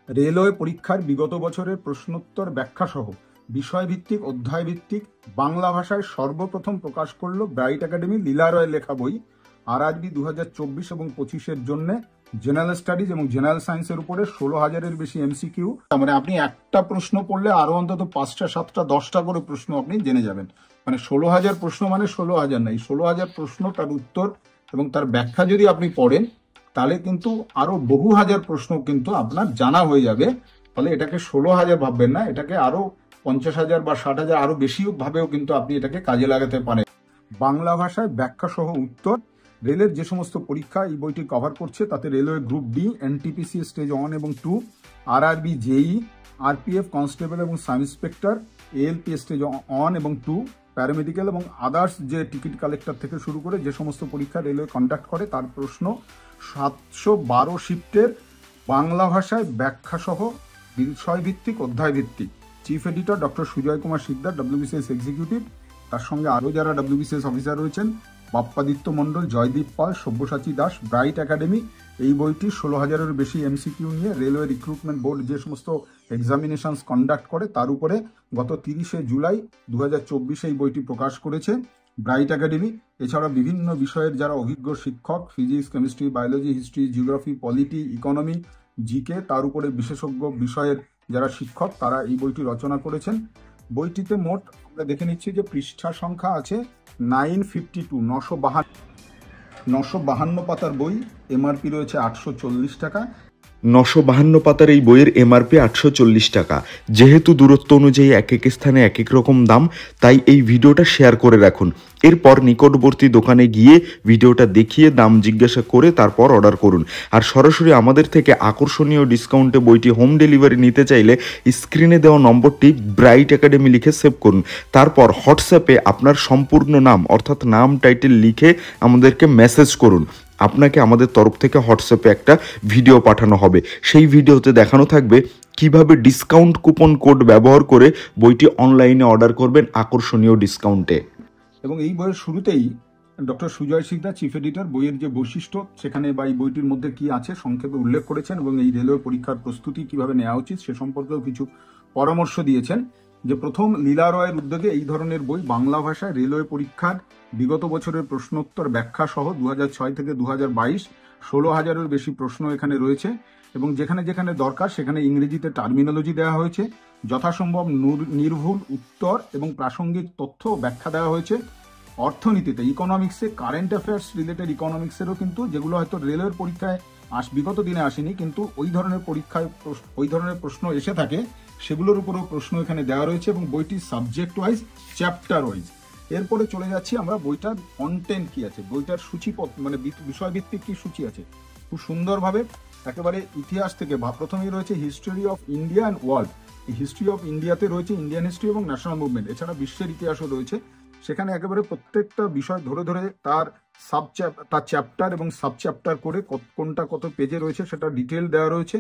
Railway পরীক্ষার বিগত বছরের প্রশ্নোত্তর ব্যাখ্যা সহ বিষয়ভিত্তিক অধ্যায়ভিত্তিক বাংলা ভাষায় সর্বপ্রথম প্রকাশ করল ব্রাইট একাডেমি লীলা রয়ের লেখা বই আরআরবি 2024 এবং 25-এর জন্য জেনারেল স্টাডিজ এবং জেনারেল সায়েন্সের উপরে 16,000-এর বেশি এমসিকিউ। মানে আপনি একটা প্রশ্ন পড়লে আরো অন্তত 5টা 7টা 10টা করে প্রশ্ন আপনি জেনে যাবেন। মানে 16,000 প্রশ্ন মানে 16,000 না, এই 16,000 প্রশ্ন, তার উত্তর এবং তার ব্যাখ্যা যদি আপনি পড়েন তাহলে কিন্তু আরো বহু হাজার প্রশ্ন কিন্তু আপনার জানা হয়ে যাবে। ফলে এটাকে 16,000 ভাববেন না, এটাকে আরো 50,000 বা 60,000 আরো বেশি ভাবেও কিন্তু আপনি এটাকে কাজে লাগাতে পারেন। বাংলা ভাষায় ব্যাখ্যা সহ উত্তর। রেলের যে সমস্ত পরীক্ষা এই বইটি কভার করছে তাতে railway group D, NTPC stage 1 এবং 2, আরআরবি জেই, আরপিএফ কনস্টেবল এবং সাব ইন্সপেক্টর, এএলপি স্টেজ 1 এবং 2, প্যারামেডিক্যাল এবং আদার্স যে টিকিট কালেক্টর থেকে শুরু করে যে সমস্ত পরীক্ষা রেলওয়ে কন্ডাক্ট করে তার প্রশ্ন 712 শিফটের বাংলা ভাষায় ব্যাখ্যা সহ বিষয়ভিত্তিক অধ্যায়ভিত্তিক। Chief editor doctor Sujay Kumar Sikdar, WBCS executive. তার সঙ্গে আরও যারা ডব্লিউবিসিএস অফিসার রয়েছেন, বাপ্পাদিত্য মণ্ডল, জয়দীপ পাল, সব্যসাচী দাস। ব্রাইট একাডেমি এই বইটি 16,000-এর বেশি এমসিকিউ নিয়ে রেলওয়ে রিক্রুটমেন্ট বোর্ড যে সমস্ত এক্সামিনেশনস কন্ডাক্ট করে তার উপরে গত 30শে জুলাই 2024 এই বইটি প্রকাশ করেছে ব্রাইট একাডেমি। এছাড়া বিভিন্ন বিষয়ের যারা অভিজ্ঞ শিক্ষক, physics, chemistry, biology, history, geography, polity, economy, GK, তার উপরে বিশেষজ্ঞ বিষয়ের যারা শিক্ষক তারা এই বইটি রচনা করেছেন। বইটিতে মোট আমরা দেখে নিচ্ছি যে পৃষ্ঠা সংখ্যা আছে 952, 952 পাতার বই। এমআরপি রয়েছে 840 টাকা। 952 পাতার এই বইয়ের এমআরপি 840 টাকা। যেহেতু দূরত্ব অনুযায়ী এক এক স্থানে এক এক রকম দাম, তাই এই ভিডিওটা শেয়ার করে রাখুন। এরপর নিকটবর্তী দোকানে গিয়ে ভিডিওটা দেখিয়ে দাম জিজ্ঞাসা করে তারপর অর্ডার করুন। আর সরাসরি আমাদের থেকে আকর্ষণীয় ডিসকাউন্টে বইটি হোম ডেলিভারি নিতে চাইলে স্ক্রিনে দেওয়া নম্বরটি ব্রাইট একাডেমি লিখে সেভ করুন। তারপর হোয়াটসঅ্যাপে আপনার সম্পূর্ণ নাম অর্থাৎ নাম, টাইটেল লিখে আমাদেরকে মেসেজ করুন। আপনাকে আমাদের তরফ থেকে হোয়াটসঅ্যাপে একটা ভিডিও পাঠানো হবে। সেই ভিডিওতে দেখানো থাকবে কিভাবে ডিসকাউন্ট কুপন কোড ব্যবহার করে বইটি অনলাইনে অর্ডার করবেন আকর্ষণীয় ডিসকাউন্টে। এবং এই বইয়ের শুরুতেই doctor Sujoy Sikdar, chief editor, বইয়ের যে বৈশিষ্ট্য সেখানে বা এই বইটির মধ্যে কি আছে সংক্ষেপে উল্লেখ করেছেন এবং এই রেলওয়ে পরীক্ষার প্রস্তুতি কিভাবে নেওয়া উচিত সে সম্পর্কেও কিছু পরামর্শ দিয়েছেন। যে প্রথম লীলা রয়ের উদ্যোগে এই ধরনের বই বাংলা ভাষায় রেলওয়ে পরীক্ষার বিগত বছরের প্রশ্নোত্তর ব্যাখ্যা সহ 2006 থেকে 2022 16,000-এর বেশি প্রশ্ন এখানে রয়েছে এবং যেখানে যেখানে দরকার সেখানে ইংরেজিতে টার্মিনোলজি দেওয়া হয়েছে, যথাসম্ভব নির্ভুল উত্তর এবং প্রাসঙ্গিক তথ্য ব্যাখ্যা দেওয়া হয়েছে। অর্থনীতিতে, ইকোনমিক্সে, কারেন্ট অ্যাফেয়ার্স রিলেটেড ইকোনমিক্সেরও কিন্তু যেগুলো হয়তো রেলওয়ের পরীক্ষায় বিগত দিনে আসেনি কিন্তু ওই ধরনের পরীক্ষায় ওই ধরনের প্রশ্ন এসে থাকে সেগুলোর উপরেও প্রশ্ন এখানে দেওয়া রয়েছে এবং বইটি সাবজেক্ট ওয়াইজ, চ্যাপ্টার ওয়াইজ। এরপরে চলে যাচ্ছি আমরা বইটার কন্টেন্ট কি আছে, বইটার সূচিপত্র মানে বিষয়ভিত্তিক কি সূচি আছে খুব সুন্দরভাবে একেবারে ইতিহাস থেকে। প্রথমেই রয়েছে history of India and world. এই হিস্ট্রি অফ ইন্ডিয়াতে রয়েছে ইন্ডিয়ান হিস্ট্রি এবং ন্যাশনাল মুভমেন্ট, এছাড়া বিশ্বের ইতিহাসও রয়েছে। সেখানে একেবারে প্রত্যেকটা বিষয় ধরে ধরে তার চ্যাপ্টার এবং সাব চ্যাপ্টার করে কোনটা কত পেজে রয়েছে সেটা ডিটেল দেওয়া রয়েছে।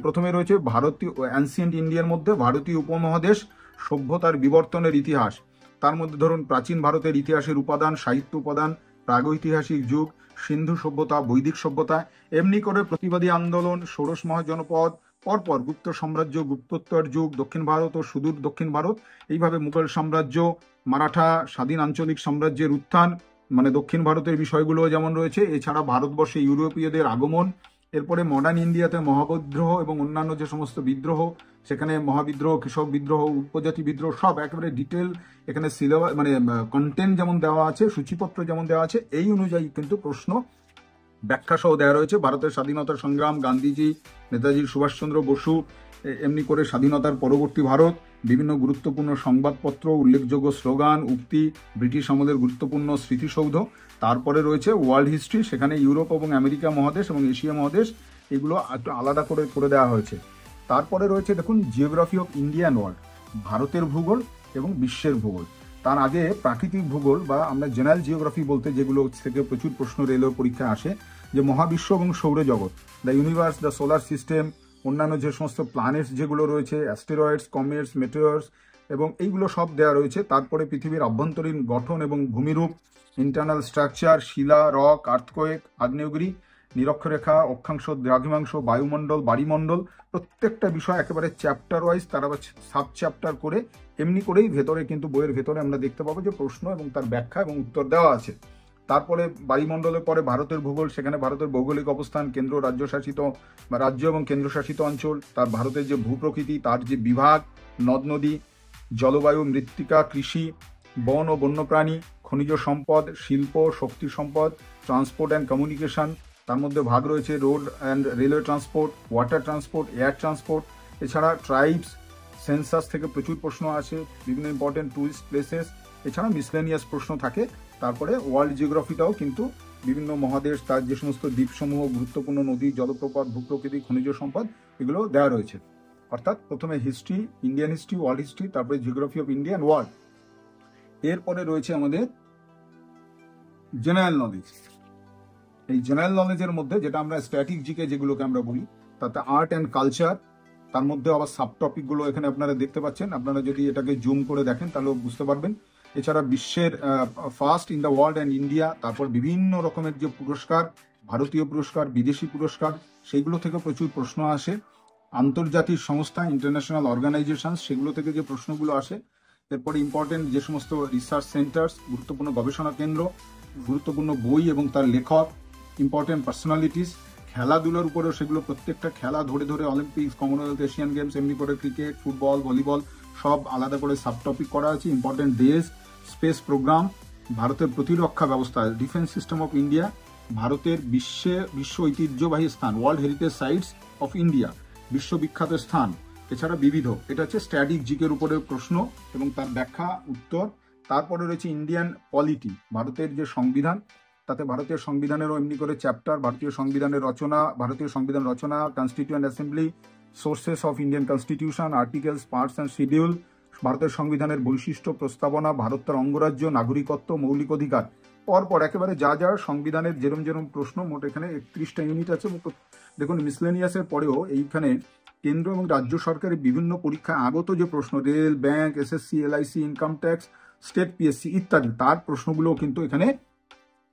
প্রথমে রয়েছে ভারতীয় অ্যানসিয়েন্ট ইন্ডিয়ার মধ্যে ভারতীয় উপমহাদেশ সভ্যতার বিবর্তনের ইতিহাস। তার মধ্যে ধরুন প্রাচীন ভারতের ইতিহাসের উপাদান, সাহিত্য উপাদান, প্রাগৈতিহাসিক যুগ, সিন্ধু সভ্যতা, বৈদিক সভ্যতা, এমনি করে প্রতিবাদী আন্দোলন, ষোড়শ মহাজনপদ, পরপর গুপ্ত সাম্রাজ্য, গুপ্তোত্তর যুগ, দক্ষিণ ভারত ও সুদূর দক্ষিণ ভারত, এইভাবে মুঘল সাম্রাজ্য, মারাঠা, স্বাধীন আঞ্চলিক সাম্রাজ্যের উত্থান, মানে দক্ষিণ ভারতের বিষয়গুলো যেমন রয়েছে। এছাড়া ভারতবর্ষে ইউরোপীয়দের আগমন, এরপরে মডার্ন ইন্ডিয়াতে মহাবিদ্রোহ এবং অন্যান্য যে সমস্ত বিদ্রোহ, সেখানে মহাবিদ্রোহ, কৃষক বিদ্রোহ, উপজাতি বিদ্রোহ, সব একেবারে ডিটেল এখানে সিলেবাস মানে কন্টেন্ট যেমন দেওয়া আছে, সূচিপত্র যেমন দেওয়া আছে এই অনুযায়ী কিন্তু প্রশ্ন ব্যাখ্যা সহ দেওয়া রয়েছে। ভারতের স্বাধীনতার সংগ্রাম, গান্ধীজি, নেতাজি সুভাষচন্দ্র বসু, এমনি করে স্বাধীনতার পরবর্তী ভারত, বিভিন্ন গুরুত্বপূর্ণ সংবাদপত্র, উল্লেখযোগ্য স্লোগান, উক্তি, ব্রিটিশ আমলের গুরুত্বপূর্ণ স্মৃতিসৌধ। তারপরে রয়েছে ওয়ার্ল্ড হিস্ট্রি, সেখানে ইউরোপ এবং আমেরিকা মহাদেশ এবং এশিয়া মহাদেশ, এগুলো একটু আলাদা করে দেওয়া হয়েছে। তারপরে রয়েছে দেখুন geography of India and world, ভারতের ভূগোল এবং বিশ্বের ভূগোল। তার আগে প্রাকৃতিক ভূগোল বা আমরা জেনারেল জিওগ্রাফি বলতে যেগুলো থেকে প্রচুর প্রশ্ন রেলওয়ে পরীক্ষায় আসে, যে মহাবিশ্ব এবং সৌরজগৎ, the universe, the solar system, অন্যান্য যে সমস্ত প্ল্যানেটস যেগুলো রয়েছে, অ্যাস্টেরয়েডস, কমেটস, মেটেরিয়র্স, এবং এইগুলো সব দেওয়া রয়েছে। তারপরে পৃথিবীর অভ্যন্তরীণ গঠন এবং ভূমিরূপ, ইন্টারনাল স্ট্রাকচার, শিলা, রক, আর্থকোয়েক, আগ্নেয়গিরি, নিরক্ষরেখা, অক্ষাংশ, দ্রাঘিমাংশ, বায়ুমণ্ডল, বাড়িমণ্ডল, প্রত্যেকটা বিষয় একেবারে চ্যাপ্টার ওয়াইজ তারা সাব চ্যাপ্টার করে এমনি করেই ভেতরে কিন্তু বইয়ের ভেতরে আমরা দেখতে পাবো যে প্রশ্ন এবং তার ব্যাখ্যা এবং উত্তর দেওয়া আছে। তারপরে বায়ুমণ্ডলের পরে ভারতের ভূগোল, সেখানে ভারতের ভৌগোলিক অবস্থান, কেন্দ্র রাজ্য শাসিত বা রাজ্য এবং কেন্দ্রশাসিত অঞ্চল, তার ভারতের যে ভূপ্রকৃতি, তার যে বিভাগ, নদ নদী, জলবায়ু, মৃত্তিকা, কৃষি, বন ও বন্যপ্রাণী, খনিজ সম্পদ, শিল্প, শক্তি সম্পদ, ট্রান্সপোর্ট অ্যান্ড কমিউনিকেশন, তার মধ্যে ভাগ রয়েছে road and railway transport, water transport, air transport, এছাড়া ট্রাইবস, সেন্সাস থেকে প্রচুর প্রশ্ন আসে, বিভিন্ন ইম্পর্টেন্ট টুরিস্ট প্লেসেস, এছাড়া মিসলেনিয়াস প্রশ্ন থাকে। তারপরে ওয়ার্ল্ড জিওগ্রাফিটাও কিন্তু বিভিন্ন মহাদেশ, তার যে সমস্ত দ্বীপসমূহ, গুরুত্বপূর্ণ নদী, জলপ্রপাত, ভূপ্রকৃতি, খনিজ সম্পদ, এগুলো দেওয়া রয়েছে। অর্থাৎ প্রথমে history, Indian history, world history, তারপরে geography of India and world. এরপরে রয়েছে আমাদের জেনারেল নলেজ। এই জেনারেল নলেজের মধ্যে যেটা আমরা স্ট্যাটিক জিকে যেগুলোকে আমরা বলি, তাতে আর্ট অ্যান্ড কালচার, তার মধ্যে আবার সাব টপিকগুলো এখানে আপনারা দেখতে পাচ্ছেন। আপনারা যদি এটাকে জুম করে দেখেন তাহলেও বুঝতে পারবেন। এছাড়া বিশ্বের first in the world and India, তারপর বিভিন্ন রকমের যে পুরস্কার, ভারতীয় পুরস্কার, বিদেশি পুরস্কার, সেইগুলো থেকে প্রচুর প্রশ্ন আসে। আন্তর্জাতিক সংস্থা, ইন্টারন্যাশনাল অর্গানাইজেশন, সেগুলো থেকে যে প্রশ্নগুলো আসে। এরপরে ইম্পর্টেন্ট যে সমস্ত রিসার্চ সেন্টার্স, গুরুত্বপূর্ণ গবেষণা কেন্দ্র, গুরুত্বপূর্ণ বই এবং তার লেখক, ইম্পর্টেন্ট পার্সোনালিটিস, খেলাধুলার উপরেও সেগুলো প্রত্যেকটা খেলা ধরে ধরে অলিম্পিক্স, কমনওয়েলথ, এশিয়ান গেমস, এমনি করে ক্রিকেট, ফুটবল, ভলিবল, সব আলাদা করে সাব টপিক করা আছে। ইম্পর্টেন্ট দেশ, স্পেস প্রোগ্রাম, ভারতের প্রতিরক্ষা ব্যবস্থা, ডিফেন্স সিস্টেম অফ ইন্ডিয়া, ভারতের বিশ্ব ঐতিহ্যবাহী স্থান, world heritage sites of India, বিশ্ববিখ্যাত স্থান, এছাড়া বিবিধ। এটা হচ্ছে স্ট্যাটিক জিকের উপরে প্রশ্ন এবং তার ব্যাখ্যা, উত্তর। তারপরে রয়েছে ইন্ডিয়ান পলিটি, ভারতের যে সংবিধান, তাতে ভারতীয় সংবিধানেরও এমনি করে চ্যাপ্টার, ভারতীয় সংবিধানের রচনা, ভারতীয় সংবিধান রচনা, constituent assembly, sources of Indian constitution, articles, parts and schedule, ভারতের সংবিধানের বৈশিষ্ট্য, প্রস্তাবনা, ভারত তার অঙ্গরাজ্য, নাগরিকত্ব, মৌলিক অধিকার। পরপর একেবারে যা যা সংবিধানের যেরম যেরম প্রশ্ন, মোট এখানে 31টা ইউনিট আছে। দেখুন মিসলেনিয়াসের পরেও এইখানে কেন্দ্র এবং রাজ্য সরকারের বিভিন্ন পরীক্ষায় আগত যে প্রশ্ন, rail, bank, SSC, LIC, income tax, state PSC ইত্যাদি, তার প্রশ্নগুলোও কিন্তু এখানে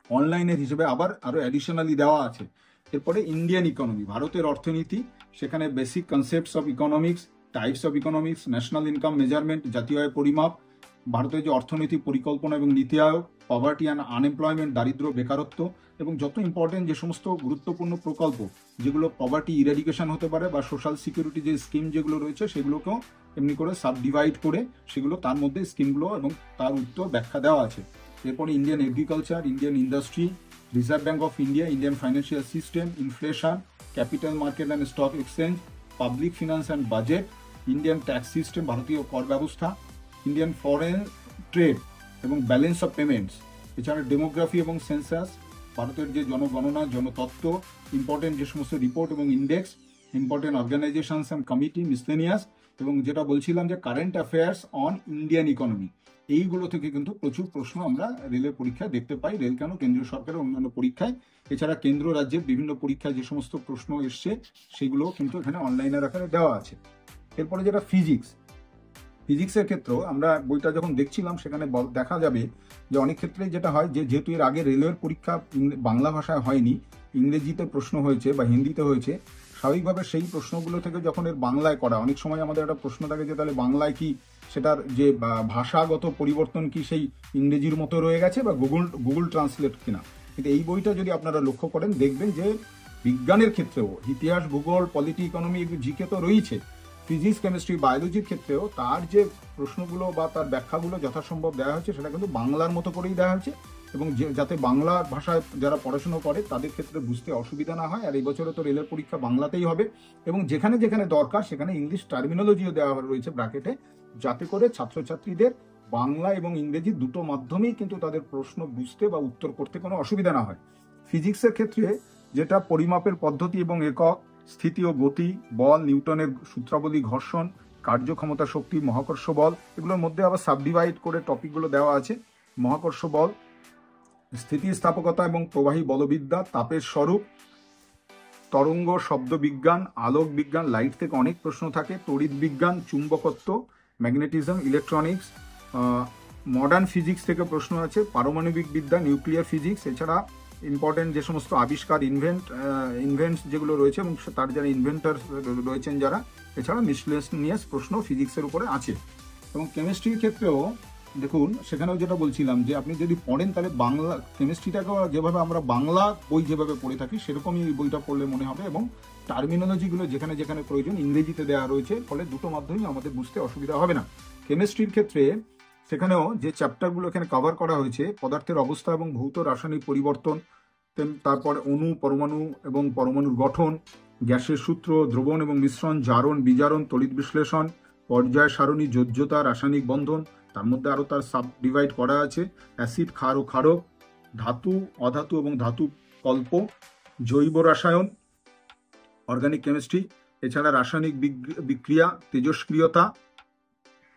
অনলাইনের হিসেবে আবার আরো অ্যাডিশনালি দেওয়া আছে। এরপরে ইন্ডিয়ান ইকোনমি, ভারতের অর্থনীতি, সেখানে basic concepts of economics, types of economics, national income measurement, জাতীয় আয় পরিমাপ, ভারতের যে অর্থনীতি পরিকল্পনা এবং নীতি আয়োগ, পভার্টি অ্যান্ড আনএমপ্লয়মেন্ট, দারিদ্র, বেকারত্ব, এবং যত ইম্পর্টেন্ট যে সমস্ত গুরুত্বপূর্ণ প্রকল্প যেগুলো পভার্টি ইরেডিকেশন হতে পারে বা সোশ্যাল সিকিউরিটি যে স্কিম যেগুলো রয়েছে সেগুলোকেও এমনি করে সাব ডিভাইড করে সেগুলো তার মধ্যে স্কিমগুলো এবং তার উত্তর ব্যাখ্যা দেওয়া আছে। এরপরে Indian agriculture, Indian industry, Reserve Bank of India, Indian financial system, inflation, capital market and stock exchange, public finance and budget, Indian tax system, ভারতীয় কর ব্যবস্থা, ইন্ডিয়ান ফরেন ট্রেড এবং ব্যালেন্স অফ পেমেন্টস, এছাড়া ডেমোগ্রাফি এবং census, ভারতের যে জনগণনা, জনতত্ত্ব, ইম্পর্টেন্ট যে সমস্ত রিপোর্ট এবং index, important organisations and committee, miscellaneous, এবং যেটা বলছিলাম যে current affairs on Indian economy. এইগুলো থেকে কিন্তু প্রচুর প্রশ্ন আমরা রেলের পরীক্ষায় দেখতে পাই, রেল কেন কেন্দ্রীয় সরকারের অন্যান্য পরীক্ষায়। এছাড়া কেন্দ্র রাজ্যের বিভিন্ন পরীক্ষায় যে সমস্ত প্রশ্ন এসছে সেগুলো কিন্তু এখানে অনলাইনের আকারে দেওয়া আছে। এরপরে যেটা ফিজিক্সের ক্ষেত্রেও আমরা বইটা যখন দেখছিলাম সেখানে দেখা যাবে যে অনেক ক্ষেত্রে যেটা হয় যে যেহেতু এর আগে রেলওয়ের পরীক্ষা বাংলা ভাষায় হয়নি, ইংরেজিতে প্রশ্ন হয়েছে বা হিন্দিতে হয়েছে, স্বাভাবিকভাবে সেই প্রশ্নগুলো থেকে যখন এর বাংলায় করা, অনেক সময় আমাদের একটা প্রশ্ন থাকে যে তাহলে বাংলায় কি সেটার যে ভাষাগত পরিবর্তন কি সেই ইংরেজির মতো রয়ে গেছে বা গুগল ট্রান্সলেট কিনা। কিন্তু এই বইটা যদি আপনারা লক্ষ্য করেন দেখবেন যে বিজ্ঞানের ক্ষেত্রেও ইতিহাস, ভূগোল, পলিটি, ইকোনমি, জিকে তো রয়েছে, ফিজিক্স, কেমিস্ট্রি, বায়োলজির ক্ষেত্রেও তার যে প্রশ্নগুলো বা তার ব্যাখ্যাগুলো যথাসম্ভব দেওয়া হয়েছে সেটা কিন্তু বাংলার মতো করেই দেওয়া হয়েছে এবং যাতে বাংলা ভাষায় যারা পড়াশোনা করে তাদের ক্ষেত্রে বুঝতে অসুবিধা না হয়। আর এই বছরে তো রেলের পরীক্ষা বাংলাতেই হবে এবং যেখানে যেখানে দরকার সেখানে ইংলিশ টার্মিনোলজিও দেওয়া রয়েছে ব্র্যাকেটে, যাতে করে ছাত্রছাত্রীদের বাংলা এবং ইংরেজি দুটো মাধ্যমেই কিন্তু তাদের প্রশ্ন বুঝতে বা উত্তর করতে কোনো অসুবিধা না হয়। ফিজিক্সের ক্ষেত্রে যেটা পরিমাপের পদ্ধতি এবং একক, স্থিতি ও গতি, বল, নিউটনের সূত্রাবলী, ঘর্ষণ, কার্যক্ষমতা, শক্তি, মহাকর্ষ বল, এগুলোর মধ্যে আবার সাবডিভাইড করে টপিকগুলো দেওয়া আছে। মহাকর্ষ বল, স্থিতিস্থাপকতা এবং প্রবাহী বলবিদ্যা, তাপের স্বরূপ, তরঙ্গ, শব্দ বিজ্ঞান, আলোক বিজ্ঞান, লাইট থেকে অনেক প্রশ্ন থাকে, তড়িৎ বিজ্ঞান, চুম্বকত্ব, ম্যাগনেটিজম, ইলেকট্রনিক্স, মডার্ন ফিজিক্স থেকে প্রশ্ন আছে, পারমাণবিক বিদ্যা, নিউক্লিয়ার ফিজিক্স, এছাড়া ইম্পর্টেন্ট যে সমস্ত আবিষ্কার ইনভেন্টস যেগুলো রয়েছে এবং তার যারা ইনভেন্টার রয়েছেন যারা, এছাড়া মিসলেনিয়াস প্রশ্ন ফিজিক্সের উপরে আছে। এবং কেমিস্ট্রির ক্ষেত্রেও দেখুন, সেখানেও যেটা বলছিলাম যে আপনি যদি পড়েন তাহলে বাংলা কেমিস্ট্রিটাকে যেভাবে আমরা বাংলা বই যেভাবে পড়ে থাকি সেরকমই এই বইটা পড়লে মনে হবে, এবং টার্মিনোলজিগুলো যেখানে যেখানে প্রয়োজন ইংরেজিতে দেওয়া রয়েছে, ফলে দুটো মাধ্যমেই আমাদের বুঝতে অসুবিধা হবে না। কেমিস্ট্রির ক্ষেত্রে সেখানেও যে চ্যাপ্টারগুলো এখানে কভার করা হয়েছে, পদার্থের অবস্থা এবং ভৌত রাসায়নিক পরিবর্তন, তারপর অণু, পরমাণু এবং পরমাণুর গঠন, গ্যাসের সূত্র, দ্রবণ এবং মিশ্রণ, জারণ, বিজারণ, তড়িৎ বিশ্লেষণ, পর্যায় সারণী, যোজ্যতা, রাসায়নিক বন্ধন, তার মধ্যে আরও তার সাব ডিভাইড করা আছে, অ্যাসিড, ক্ষার ও ক্ষারক, ধাতু, অধাতু এবং ধাতু কল্প, জৈব রসায়ন, অর্গানিক কেমিস্ট্রি, এছাড়া রাসায়নিক বিক্রিয়া, তেজস্ক্রিয়তা,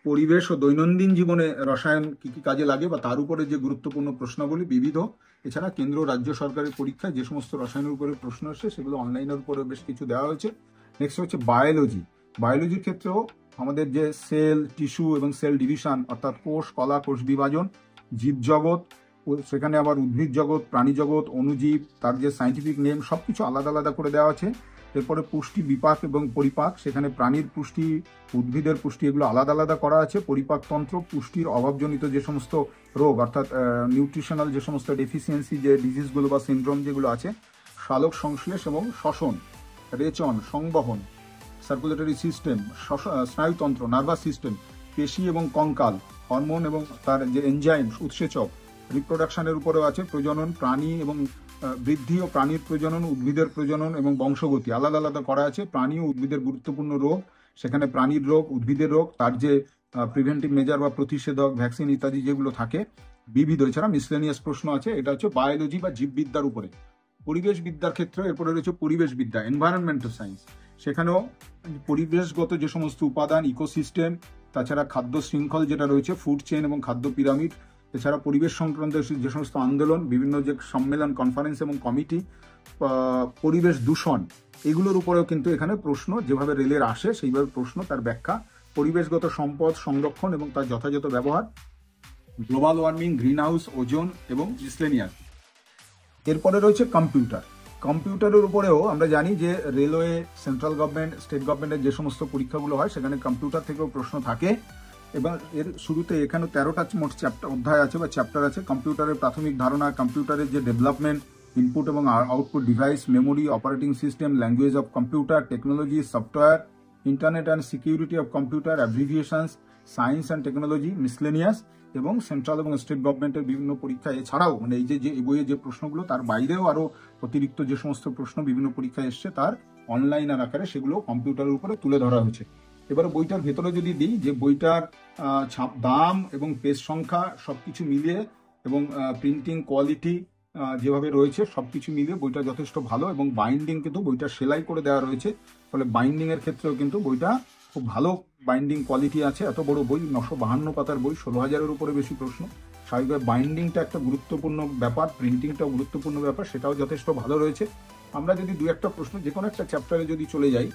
পরিবেশ ও দৈনন্দিন জীবনে রসায়ন কি কি কাজে লাগে বা তার উপরে যে গুরুত্বপূর্ণ প্রশ্নগুলি বিবিধ, এছাড়া কেন্দ্র রাজ্য সরকারের পরীক্ষায় যে সমস্ত রসায়নের উপরে প্রশ্ন আসছে সেগুলো অনলাইনের উপরে বেশ কিছু দেওয়া হয়েছে। নেক্সট হচ্ছে বায়োলজি। বায়োলজির ক্ষেত্রেও আমাদের যে সেল, টিস্যু এবং সেল ডিভিশন, অর্থাৎ কোষ, কলা, কোষ বিভাজন, জীবজগৎ, সেখানে আবার উদ্ভিদ জগৎ, প্রাণী জগৎ, অণুজীব, তার যে সাইন্টিফিক নেম সব কিছু আলাদা আলাদা করে দেওয়া আছে। এরপরে পুষ্টি, বিপাক এবং পরিপাক, সেখানে প্রাণীর পুষ্টি, উদ্ভিদের পুষ্টি, এগুলো আলাদা আলাদা করা আছে। পরিপাকতন্ত্র, পুষ্টির অভাবজনিত যে সমস্ত রোগ, অর্থাৎ নিউট্রিশনাল যে সমস্ত ডেফিসিয়েন্সি যে ডিজিজগুলো বা সিনড্রোম যেগুলো আছে, সালোক সংশ্লেষ এবং শ্বসন, রেচন, সংবহন, সার্কুলেটরি সিস্টেম, স্নায়ুতন্ত্র, নার্ভাস সিস্টেম, পেশি এবং কঙ্কাল, হরমোন এবং তার যে এনজাইম, উৎসেচক, রিপ্রোডাকশনের উপরেও আছে, প্রজনন, প্রাণী এবং বৃদ্ধি ও প্রাণীর প্রজনন, উদ্ভিদের প্রজনন এবং বংশগতি আলাদা আলাদা করা আছে। প্রাণী ও উদ্ভিদের গুরুত্বপূর্ণ রোগ, সেখানে প্রাণীর রোগ, উদ্ভিদের রোগ, তার যে প্রিভেন্টিভ মেজার বা প্রতিষেধক, ভ্যাকসিন ইত্যাদি যেগুলো থাকে বিবিধ। এছাড়া মিসলেনিয়াস প্রশ্ন আছে, এটা হচ্ছে বায়োলজি বা জীববিদ্যার উপরে। পরিবেশবিদ্যার ক্ষেত্রে এরপরে রয়েছে পরিবেশবিদ্যা, এনভায়রনমেন্টাল সায়েন্স, সেখানেও পরিবেশগত যে সমস্ত উপাদান, ইকোসিস্টেম, তাছাড়া খাদ্য শৃঙ্খল যেটা রয়েছে, ফুড চেইন এবং খাদ্য পিরামিড, এছাড়া পরিবেশ সংক্রান্ত যে সমস্ত আন্দোলন, বিভিন্ন যে সম্মেলন, কনফারেন্স এবং কমিটি, পরিবেশ দূষণ, এগুলোর উপরেও কিন্তু এখানে প্রশ্ন যেভাবে রেলের আসে সেইভাবে প্রশ্ন, তার ব্যাখ্যা, পরিবেশগত সম্পদ সংরক্ষণ এবং তার যথাযথ ব্যবহার, global warming, green house, ozone এবং মিসলেনিয়াস। এরপরে রয়েছে কম্পিউটার। কম্পিউটারের উপরেও আমরা জানি যে রেলওয়ে, সেন্ট্রাল গভর্নমেন্ট, স্টেট গভর্নমেন্টের যে সমস্ত পরীক্ষাগুলো হয় সেখানে কম্পিউটার থেকেও প্রশ্ন থাকে। এবার এর শুরুতে এখানে 13টা মোট অধ্যায় আছে বা চ্যাপ্টার আছে। কম্পিউটারের প্রাথমিক ধারণা, কম্পিউটারের যে ডেভেলপমেন্ট, ইনপুট এবং output device, memory, operating system, language of computer, technology, software, internet and security of computer, abbreviations, science and technology, miscellaneous এবং সেন্ট্রাল এবং স্টেট গভর্নমেন্টের বিভিন্ন পরীক্ষা। এছাড়াও মানে এই যে বইয়ে যে প্রশ্নগুলো, তার বাইরেও আরো অতিরিক্ত যে সমস্ত প্রশ্ন বিভিন্ন পরীক্ষায় এসছে তার অনলাইন আকারে সেগুলো কম্পিউটারের উপরে তুলে ধরা হয়েছে। এবারে বইটার ভেতরে যদি দিই, যে বইটার দাম এবং পেজ সংখ্যা সবকিছু মিলিয়ে এবং প্রিন্টিং কোয়ালিটি যেভাবে রয়েছে সবকিছু মিলিয়ে বইটা যথেষ্ট ভালো, এবং বাইন্ডিং কিন্তু বইটা সেলাই করে দেওয়া রয়েছে, ফলে বাইন্ডিং এর ক্ষেত্রেও কিন্তু বইটা খুব ভালো বাইন্ডিং কোয়ালিটি আছে। এত বড় বই, 952 পাতার বই, 16,000-এর উপরে বেশি প্রশ্ন, স্বাভাবিকভাবে বাইন্ডিংটা একটা গুরুত্বপূর্ণ ব্যাপার, প্রিন্টিংটাও গুরুত্বপূর্ণ ব্যাপার, সেটাও যথেষ্ট ভালো রয়েছে। আমরা যদি দু একটা প্রশ্ন যে কোনো একটা চ্যাপ্টারে যদি চলে যাই,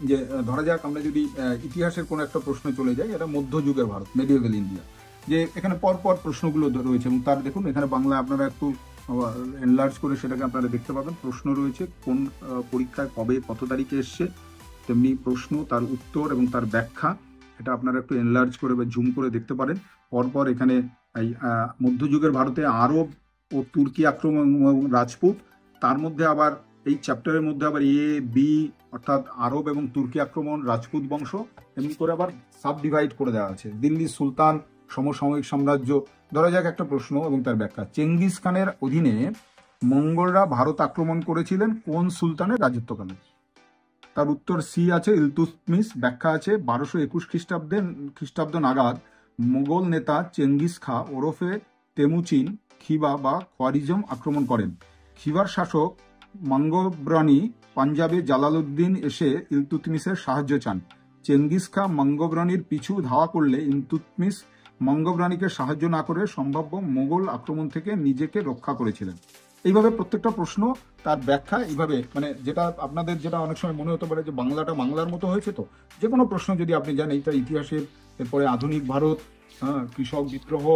যে ধরা যাক আমরা যদি ইতিহাসের কোনো একটা প্রশ্ন চলে যাই, এটা মধ্যযুগের ভারত, মেডিয়েভাল ইন্ডিয়া, যে এখানে পরপর প্রশ্নগুলো রয়েছে এবং তার দেখুন এখানে বাংলা আপনারা একটু এনলার্জ করে সেটাকে আপনারা দেখতে পাবেন। প্রশ্ন রয়েছে কোন পরীক্ষায় কবে কত তারিখে এসছে, তেমনি প্রশ্ন, তার উত্তর এবং তার ব্যাখ্যা, এটা আপনারা একটু এনলার্জ করে বা জুম করে দেখতে পারেন। পরপর এখানে এই মধ্যযুগের ভারতে আরব ও তুর্কি আক্রমণ এবং রাজপুত, তার মধ্যে আবার এই চ্যাপ্টারের মধ্যে আবার এ বি, অর্থাৎ আরব এবং তুর্কি আক্রমণ, রাজপুত বংশ, এমনি করে আবার সাব ডিভাইড করে দেওয়া আছে। দিল্লি সুলতান, সমসাময়িক সাম্রাজ্য। ধরা যাক একটা প্রশ্ন এবং তার ব্যাখ্যা, চেঙ্গিস খানের অধীনে মঙ্গলরা ভারত আক্রমণ করেছিলেন কোন সুলতানের রাজত্বকালে? তার উত্তর সি আছে, ইলতুৎমিশ। ব্যাখ্যা আছে 1221 খ্রিস্টাব্দ নাগাদ মোগল নেতা চেঙ্গিস খা ওরফে তেমুচিন খিবা বা খোয়ারিজম আক্রমণ করেন। খিবার শাসক মঙ্গবরানি পাঞ্জাবে জালালউদ্দিন এসে ইলতুৎমিশের সাহায্য চান। চেঙ্গিস খা মঙ্গবরানির পিছু ধাওয়া করলে ইলতুৎমিশ মঙ্গবরানিকে সাহায্য না করে সম্ভাব্য মোগল আক্রমণ থেকে নিজেকে রক্ষা করেছিলেন। এইভাবে প্রত্যেকটা প্রশ্ন, তার ব্যাখ্যা, এইভাবে মানে যেটা আপনাদের যেটা অনেক সময় মনে হতে পারে যে বাংলাটা বাংলার মতো হয়েছে, তো যে কোনো প্রশ্ন যদি আপনি জানেন, এইটা ইতিহাসের, এরপরে আধুনিক ভারত, কৃষক বিদ্রোহ,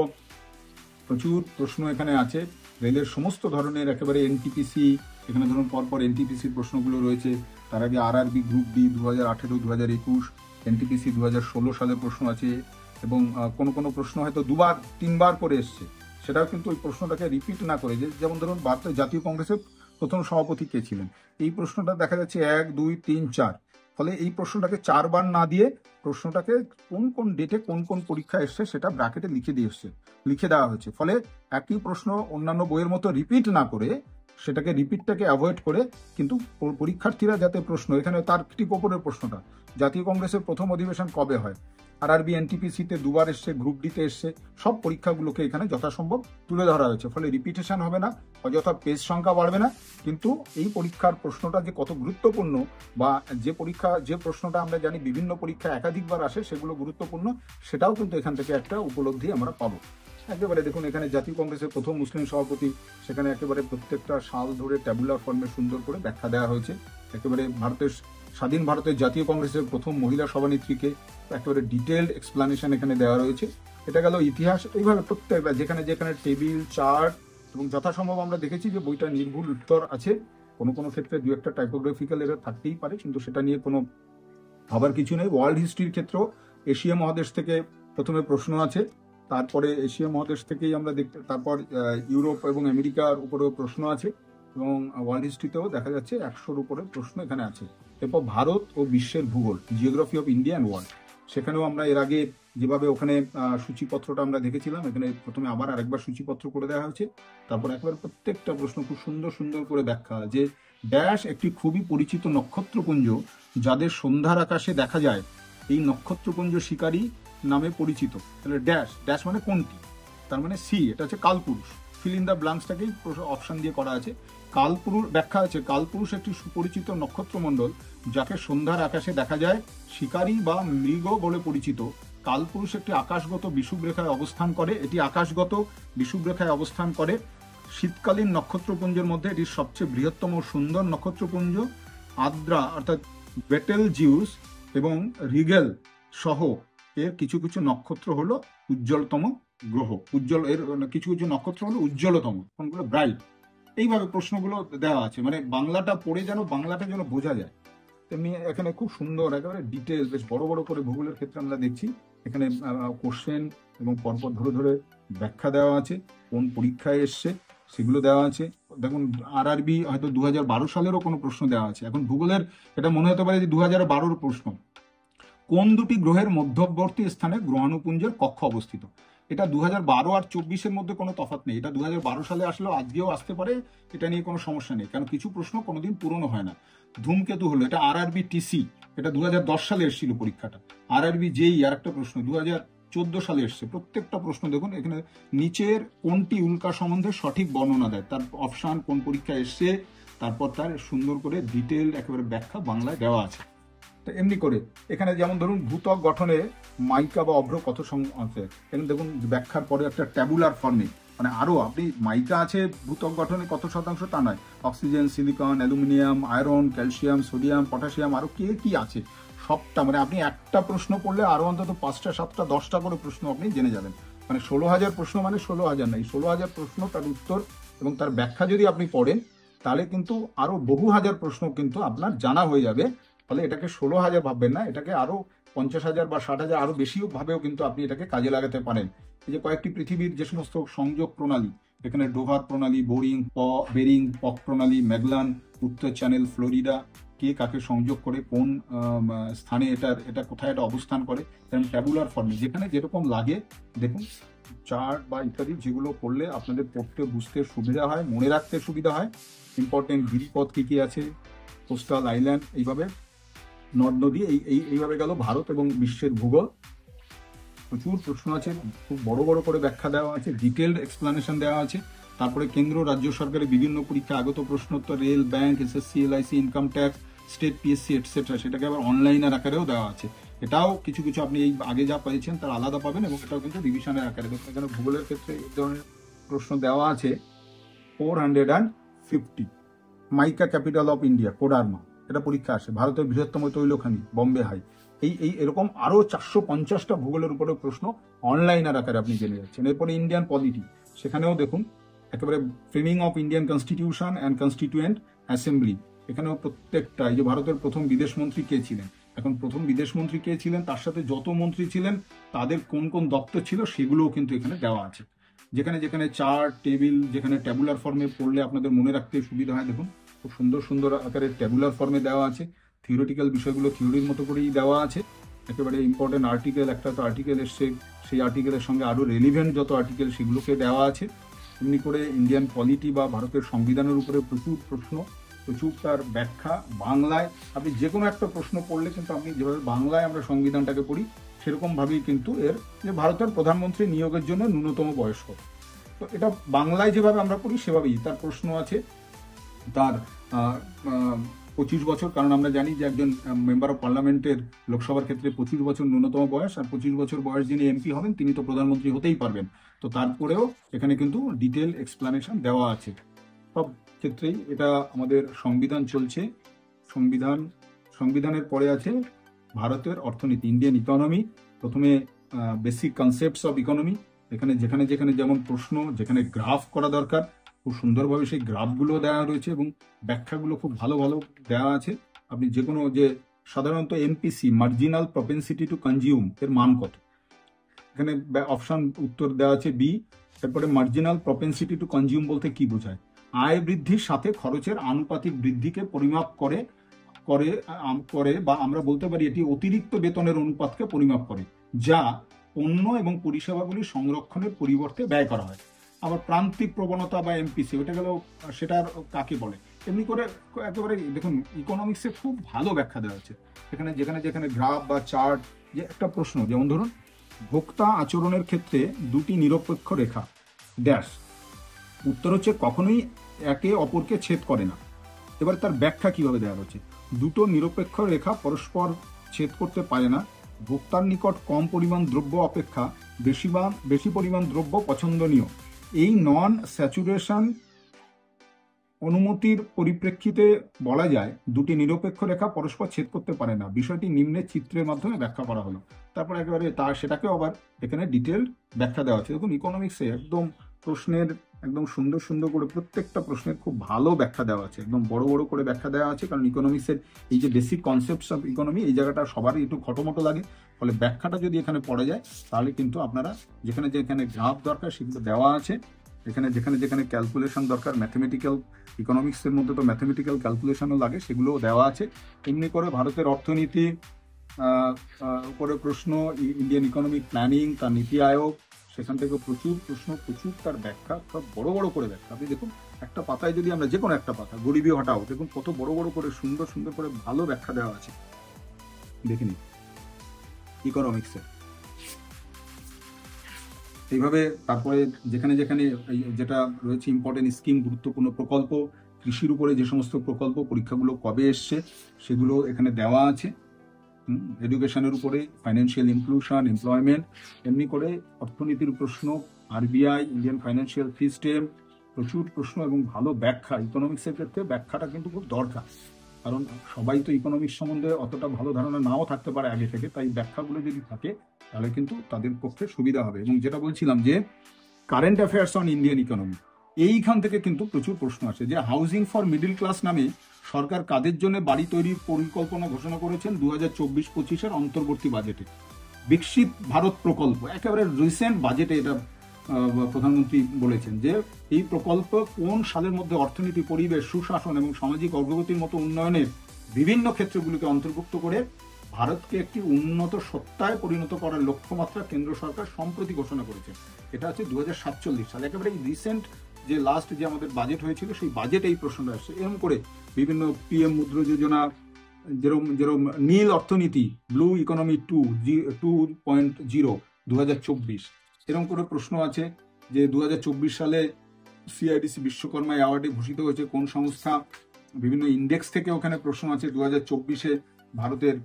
প্রচুর প্রশ্ন এখানে আছে। রেলের সমস্ত ধরনের একেবারে এনটিপিসি, এখানে ধরুন পরপর এনটিপিসির প্রশ্নগুলো রয়েছে। তার আগে আরআরবি গ্রুপ ডি 2018, 2021, এনটিপিসি 2016 সালের প্রশ্ন আছে, এবং কোনো কোনো প্রশ্ন হয়তো 2বার 3বার করে এসছে, সেটাও কিন্তু ওই প্রশ্নটাকে রিপিট না করে, যেমন ধরুন ভারতের জাতীয় কংগ্রেসের প্রথম সভাপতি কে ছিলেন, এই প্রশ্নটা দেখা যাচ্ছে 1, 2, 3, 4। ফলে এই প্রশ্নটাকে 4বার না দিয়ে প্রশ্নটাকে কোন কোন ডেটে কোন কোন পরীক্ষা এসছে সেটা ব্র্যাকেটে লিখে দেওয়া হয়েছে। ফলে একই প্রশ্ন অন্যান্য বইয়ের মতো রিপিট না করে, সেটাকে রিপিটটাকে অ্যাভয়েড করে, কিন্তু পরীক্ষার্থীরা যাতে প্রশ্ন, এখানে তার ঠিক ওপরের প্রশ্নটা, জাতীয় কংগ্রেসের প্রথম অধিবেশন কবে হয়, আরআরবি এনটিপিসিতে 2বার এসছে, গ্রুপ ডিতে এসছে, সব পরীক্ষাগুলোকে এখানে যথাসম্ভব তুলে ধরা হয়েছে। ফলে রিপিটেশন হবে না, অযথা পেজ সংখ্যা বাড়বে না, কিন্তু এই পরীক্ষার প্রশ্নটা যে কত গুরুত্বপূর্ণ, বা যে প্রশ্নটা আমরা জানি বিভিন্ন পরীক্ষা একাধিকবার আসে, সেগুলো গুরুত্বপূর্ণ, সেটাও কিন্তু এখান থেকে একটা উপলব্ধি আমরা পাবো। একেবারে দেখুন, এখানে জাতীয় কংগ্রেসের প্রথম মুসলিম সভাপতি, সেখানে একেবারে প্রত্যেকটা সাল ধরে ট্যাবুলার ফর্মে সুন্দর করে ব্যাখ্যা দেওয়া হয়েছে। একেবারে স্বাধীন ভারতের জাতীয় কংগ্রেসের প্রথম মহিলা সভানেত্রীকে একেবারে ডিটেলড এক্সপ্লানেশন এখানে দেওয়া রয়েছে। এটা গেল ইতিহাস। এইভাবে প্রত্যেকটা যেখানে যেখানে টেবিল, চার্ট, এবং যথাসম্ভব আমরা দেখেছি যে বইটা নির্ভুল উত্তর আছে। কোনো কোনো ক্ষেত্রে 2-একটা টাইপোগ্রাফিক্যাল এরর থাকতেই পারে, কিন্তু সেটা নিয়ে কোনো ভাবার কিছু নেই। ওয়ার্ল্ড হিস্ট্রির ক্ষেত্রেও এশিয়া মহাদেশ থেকে প্রথমে প্রশ্ন আছে, তারপরে এশিয়া মহাদেশ থেকেই আমরা তারপর ইউরোপ এবং আমেরিকার উপরেও প্রশ্ন আছে, এবং ওয়ার্ল্ড হিস্ট্রিতেও দেখা যাচ্ছে 100-র উপরে প্রশ্ন এখানে আছে। এরপর ভারত ও বিশ্বের ভূগোল, geography of India and world, সেখানেও আমরা এর আগে যেভাবে ওখানে সূচিপত্রটা আমরা দেখেছিলাম, এখানে প্রথমে আবার আরেকবার সূচিপত্র করে দেওয়া হয়েছে। তারপর একবার প্রত্যেকটা প্রশ্ন খুব সুন্দর সুন্দর করে ব্যাখ্যা, যে ড্যাশ একটি খুবই পরিচিত নক্ষত্রপুঞ্জ যাদের সন্ধ্যার আকাশে দেখা যায়, এই নক্ষত্রপুঞ্জ শিকারী নামে পরিচিত। তাহলে ড্যাশ ড্যাশ মানে কোনটি, তার মানে সি, এটা হচ্ছে কালপুরুষ। ফিল ইন দ্য ব্ল্যাঙ্কসটাকেই অপশন দিয়ে করা আছে। কালপুরুষ ব্যাখ্যা আছে, কালপুরুষ একটি সুপরিচিত নক্ষত্রমণ্ডল যাকে সন্ধ্যার আকাশে দেখা যায়, শিকারী বা মৃগ বলে পরিচিত। কালপুরুষ একটি আকাশগত বিষুবরেখায় অবস্থান করে, এটি আকাশগত বিষুবরেখায় অবস্থান করে। শীতকালীন নক্ষত্রপুঞ্জের মধ্যে এটি সবচেয়ে বৃহত্তম ও সুন্দর নক্ষত্রপুঞ্জ। আদ্রা অর্থাৎ বেটেল জিউস এবং রিগেল সহ এর কিছু কিছু নক্ষত্র হলো উজ্জ্বলতম গ্রহ। এর কিছু কিছু নক্ষত্র হলো উজ্জ্বলতম, কোনগুলো ব্রাইট। এইভাবে প্রশ্নগুলো দেওয়া আছে, মানে বাংলাটা পড়ে বাংলাটা যেন বোঝা যায়। তেমনি এখানে খুব সুন্দর একেবারে ডিটেলস, বেশ বড় বড় করে ভূগোলের ক্ষেত্রে আমরা দেখছি এখানে কোশ্চেন এবং পরপর ধরে ধরে ব্যাখ্যা দেওয়া আছে, কোন পরীক্ষায় এসছে সেগুলো দেওয়া আছে। দেখুন, আরআরবি হয়তো 2012 সালেরও কোনো প্রশ্ন দেওয়া আছে। এখন ভূগোলের এটা মনে হতে পারে যে 2012-র প্রশ্ন, কোন দুটি গ্রহের মধ্যবর্তী স্থানে গ্রহাণুপুঞ্জের কক্ষ অবস্থিত। এটা 2012 আর 24-এর মধ্যে কোনো তফাৎ নেই, এটা 2012 সালে আসলেও আজকেও আসতে পারে, এটা নিয়ে কোনো সমস্যা নেই, কারণ কিছু প্রশ্ন কোনোদিন পুরনো হয় না। ধূমকেতু হলো, এটা আরআরবি টিসি, এটা 2010 সালে এসেছিল পরীক্ষাটা। আরআরবি জেই আর একটা প্রশ্ন 2014 সালে এসছে। প্রত্যেকটা প্রশ্ন দেখুন এখানে নিচের কোনটি উল্কা সম্বন্ধে সঠিক বর্ণনা দেয়, তার অপশন, কোন পরীক্ষা এসছে, তারপর তার সুন্দর করে ডিটেল একেবারে ব্যাখ্যা বাংলায় দেওয়া আছে। তো এমনি করে এখানে যেমন ধরুন ভূত্বক গঠনে মাইকা বা অভ্র কত আছে, এখানে দেখুন ব্যাখ্যার পরে একটা ট্যাবুলার ফর্মে, মানে আরো আপনি মাইকা আছে ভূত্বক গঠনে কত শতাংশ তা নয়, oxygen, silicon, aluminium, iron, calcium, sodium, potassium, আরো কে কি আছে সবটা, মানে আপনি একটা প্রশ্ন পড়লে আরো অন্তত 5টা 7টা 10টা করে প্রশ্ন আপনি জেনে যাবেন। মানে 16,000 প্রশ্ন, মানে 16,000 নাই, 16,000 প্রশ্ন, তার উত্তর এবং তার ব্যাখ্যা যদি আপনি পড়েন, তাহলে কিন্তু আরো বহু হাজার প্রশ্ন কিন্তু আপনার জানা হয়ে যাবে। ফলে এটাকে 16,000 ভাববেন না, এটাকে আরো 50,000 বা 60,000 আরো বেশিও ভাবেও কিন্তু আপনি এটাকে কাজে লাগাতে পারেন। এই যে কয়েকটি পৃথিবীর যে সমস্ত সংযোগ প্রণালী, এখানে ডোভার প্রণালী, বেরিং, পক প্রণালী, ম্যাগলান, উত্তর চ্যানেল, ফ্লোরিডা, কে কাকে সংযোগ করে, কোন স্থানে এটা কোথায় এটা অবস্থান করে, ট্যাবুলার ফর্মে যেখানে যেরকম লাগে দেখুন, চার্ট বা ইত্যাদি, যেগুলো পড়লে আপনাদের পড়তে বুঝতে সুবিধা হয়, মনে রাখতে সুবিধা হয়। ইম্পর্টেন্ট গিরিপথ কি কি আছে, কোস্টাল আইল্যান্ড, এইভাবে নদ নদী, এইভাবে গেল ভারত এবং বিশ্বের ভূগোল। প্রচুর প্রশ্ন আছে, খুব বড় বড় করে ব্যাখ্যা দেওয়া আছে, ডিটেলড এক্সপ্লানেশন দেওয়া আছে। তারপরে কেন্দ্র রাজ্য সরকারের বিভিন্ন পরীক্ষা আগত প্রশ্নোত্তর, rail, bank, SSC, LIC, income tax, state PSC etcetera, সেটাকে আবার অনলাইনের আকারেও দেওয়া আছে। এটাও কিছু কিছু আপনি এই আগে যা পেয়েছেন তার আলাদা পাবেন, এবং এটাও কিন্তু রিভিশনের আকারে। দেখুন এখানে ভূগোলের ক্ষেত্রে এই ধরনের প্রশ্ন দেওয়া আছে। 450 মাইকা ক্যাপিটাল অফ ইন্ডিয়া কোডারমা, এটা পরীক্ষা আসে। ভারতের বৃহত্তম তৈলখানি বম্বে হাই, এরকম আরো 450টা ভূগোলের উপরে প্রশ্ন অনলাইনের আকারে আপনি জেনে যাচ্ছেন। এরপরে ইন্ডিয়ান পলিটি, সেখানেও দেখুন একেবারে framing of Indian constitution and constituent assembly, এখানেও প্রত্যেকটা, এই যে ভারতের প্রথম বিদেশ মন্ত্রী কে ছিলেন, এখন প্রথম বিদেশ মন্ত্রী কে ছিলেন, তার সাথে যত মন্ত্রী ছিলেন তাদের কোন কোন দপ্তর ছিল সেগুলোও কিন্তু এখানে দেওয়া আছে। যেখানে যেখানে চার্ট টেবিল, যেখানে ট্যাবুলার ফর্মে পড়লে আপনাদের মনে রাখতে সুবিধা হয়, দেখুন খুব সুন্দর সুন্দর আকারে ট্যাবুলার ফর্মে দেওয়া আছে। থিওরিটিক্যাল বিষয়গুলো থিওরির মতো করেই দেওয়া আছে। একেবারে ইম্পর্টেন্ট আর্টিকেল, একটা তো আর্টিকেল এসছে, সেই আর্টিকেলের সঙ্গে আরও রেলিভেন্ট যত আর্টিকেল সেগুলোকে দেওয়া আছে। এমনি করে ইন্ডিয়ান পলিটি বা ভারতের সংবিধানের উপরে প্রচুর প্রশ্ন, প্রচুর তার ব্যাখ্যা বাংলায়। আপনি যে কোনো একটা প্রশ্ন পড়লে কিন্তু আপনি যেভাবে বাংলায় আমরা সংবিধানটাকে পড়ি সেরকমভাবেই কিন্তু এর যে ভারতের প্রধানমন্ত্রী নিয়োগের জন্য ন্যূনতম বয়স কত, তো এটা বাংলায় যেভাবে আমরা পড়ি সেভাবেই তার প্রশ্ন আছে। তার 25 বছর, কারণ আমরা জানি যে একজন মেম্বার অফ পার্লামেন্টের লোকসভার ক্ষেত্রে 25 বছর ন্যূনতম বয়স, আর 25 বছর বয়স যিনি এমপি হবেন তিনি তো প্রধানমন্ত্রী হতেই পারবেন। তো তারপরেও এখানে কিন্তু ডিটেল এক্সপ্লানেশন দেওয়া আছে সব ক্ষেত্রেই। এটা আমাদের সংবিধান চলছে, সংবিধানের পরে আছে ভারতের অর্থনীতি, ইন্ডিয়ান ইকোনমি। প্রথমে বেসিক কনসেপ্টস অফ ইকোনমি, এখানে যেখানে যেখানে যেমন প্রশ্ন, যেখানে গ্রাফ করা দরকার খুব সুন্দরভাবে সেই গ্রাফগুলো দেওয়া রয়েছে এবং ব্যাখ্যাগুলো খুব ভালো ভালো দেওয়া আছে। আপনি যে কোনো, যে সাধারণত MPC marginal propensity to consume এর মান কত, এখানে অপশন উত্তর দেওয়া আছে বি। তারপরে মার্জিনাল প্রপেন্সিটি টু কনজিউম বলতে কি বোঝায়, আয় বৃদ্ধির সাথে খরচের আনুপাতিক বৃদ্ধিকে পরিমাপ করে করে বা আমরা বলতে পারি এটি অতিরিক্ত বেতনের অনুপাতকে পরিমাপ করে, যা পণ্য এবং পরিষেবাগুলি সংরক্ষণের পরিবর্তে ব্যয় করা হয়। আবার প্রান্তিক প্রবণতা বা এমপিসি, ওটা গেল সেটার কাকে বলে। এমনি করে একেবারে দেখুন ইকোনমিক্সে খুব ভালো ব্যাখ্যা দেওয়া আছে এখানে, যেখানে যেখানে গ্রাফ বা চার্ট। যে একটা প্রশ্ন যেমন ধরুন, ভোক্তা আচরণের ক্ষেত্রে দুটি নিরপেক্ষ রেখা ড্যাশ, উত্তর হচ্ছে কখনোই একে অপরকে ছেদ করে না। এবার তার ব্যাখ্যা কিভাবে দেওয়া হচ্ছে, দুটো নিরপেক্ষ রেখা পরস্পর ছেদ করতে পারে না, ভোক্তার নিকট কম পরিমাণ দ্রব্য অপেক্ষা বেশি পরিমাণ দ্রব্য পছন্দনীয়। এই নন স্যাচুরেশন অনুমতির পরিপ্রেক্ষিতে বলা যায় দুটি নিরপেক্ষ রেখা পরস্পর ছেদ করতে পারে না। বিষয়টি নিম্নের চিত্রের মাধ্যমে ব্যাখ্যা করা হলো। তারপর একেবারে সেটাকেও আবার এখানে ডিটেল ব্যাখ্যা দেওয়া আছে। দেখুন ইকোনমিক্সে একদম প্রশ্নের একদম সুন্দর সুন্দর করে প্রত্যেকটা প্রশ্নের খুব ভালো ব্যাখ্যা দেওয়া আছে, একদম বড় বড় করে ব্যাখ্যা দেওয়া আছে। কারণ ইকোনমিক্সের এই যে বেসিক কনসেপ্টস অফ ইকোনমি, এই জায়গাটা সবারই একটু খটোমটো লাগে, ফলে ব্যাখ্যাটা যদি এখানে পড়া যায় তাহলে কিন্তু আপনারা যেখানে যেখানে গ্রাফ দরকার সেগুলো দেওয়া আছে, এখানে যেখানে যেখানে ক্যালকুলেশন দরকার, ম্যাথমেটিক্যাল, ইকোনমিক্সের মধ্যে তো ম্যাথমেটিক্যাল ক্যালকুলেশনও লাগে, সেগুলোও দেওয়া আছে। এমনি করে ভারতের অর্থনীতি উপরে প্রশ্ন, ইন্ডিয়ান ইকোনমিক প্ল্যানিং, তার নীতি আয়োগ, সেখান থেকে প্রচুর প্রশ্ন, প্রচুর তার ব্যাখ্যা, সব বড় বড় করে ব্যাখ্যা। আপনি দেখুন একটা পাতায় যদি আমরা যে কোনো একটা পাতা গরিবি হটাও, দেখুন কত বড় বড় করে সুন্দর সুন্দর করে ভালো ব্যাখ্যা দেওয়া আছে। দেখিনি ইকোনমিক্সে এইভাবে। তারপরে যেখানে যেখানে যেটা রয়েছে ইম্পর্টেন্ট স্কিম, গুরুত্বপূর্ণ প্রকল্প, কৃষির উপরে যে সমস্ত প্রকল্প, পরীক্ষাগুলো কবে এসছে সেগুলো এখানে দেওয়া আছে। এডুকেশনের উপরে, ফাইন্যান্সিয়াল ইনক্লুশন, এমপ্লয়মেন্ট, এমনি করে অর্থনীতির প্রশ্ন, আরবিআই, ইন্ডিয়ান ফাইন্যান্সিয়াল সিস্টেম, প্রচুর প্রশ্ন এবং ভালো ব্যাখ্যা। ইকোনমিক্সের ক্ষেত্রে ব্যাখ্যাটা কিন্তু খুব দরকার, কারণ সবাই তো ইকোনমিক্স সম্বন্ধে অতটা ভালো ধারণা নাও থাকতে পারে আগে থেকে, তাই ব্যাখ্যাগুলো যদি থাকে তাহলে কিন্তু তাদের পক্ষে সুবিধা হবে। এবং যেটা বলছিলাম যে current affairs on Indian economy, এইখান থেকে কিন্তু প্রচুর প্রশ্ন আসে যে হাউজিং ফর মিডল ক্লাস নামে সরকার কাদের জন্য বাড়ি তৈরির পরিকল্পনা ঘোষণা করেছেন 2024-25-এর অন্তর্বর্তী বাজেটে। বিকশিত ভারত প্রকল্প, একেবারে রিসেন্ট বাজেটে এটা প্রধানমন্ত্রী বলেছেন যে এই প্রকল্প কোন সালের মধ্যে অর্থনীতি, পরিবেশ, সুশাসন এবং সামাজিক অগ্রগতির মতো উন্নয়নের বিভিন্ন ক্ষেত্রগুলিকে অন্তর্ভুক্ত করে ভারতকে একটি উন্নত সত্তায় পরিণত করার লক্ষ্যমাত্রা কেন্দ্র সরকার সম্প্রতি ঘোষণা করেছে। এটা হচ্ছে 2047 সাল, একেবারে রিসেন্ট যে লাস্ট যে আমাদের বাজেট হয়েছিল সেই বাজেটে এই প্রশ্নটা আসছে। এরকম করে বিভিন্ন পিএম মুদ্রা যোজনা, যেরকম নীল অর্থনীতি, ব্লু ইকোনমি 2.0 2024, এরকম করে প্রশ্ন আছে যে 2024 সালে সিআইডিসি বিশ্বকর্মা অ্যাওয়ার্ডে ভূষিত হয়েছে কোন সংস্থা। বিভিন্ন ইন্ডেক্স থেকে ওখানে প্রশ্ন আছে 2024-এ ভারতের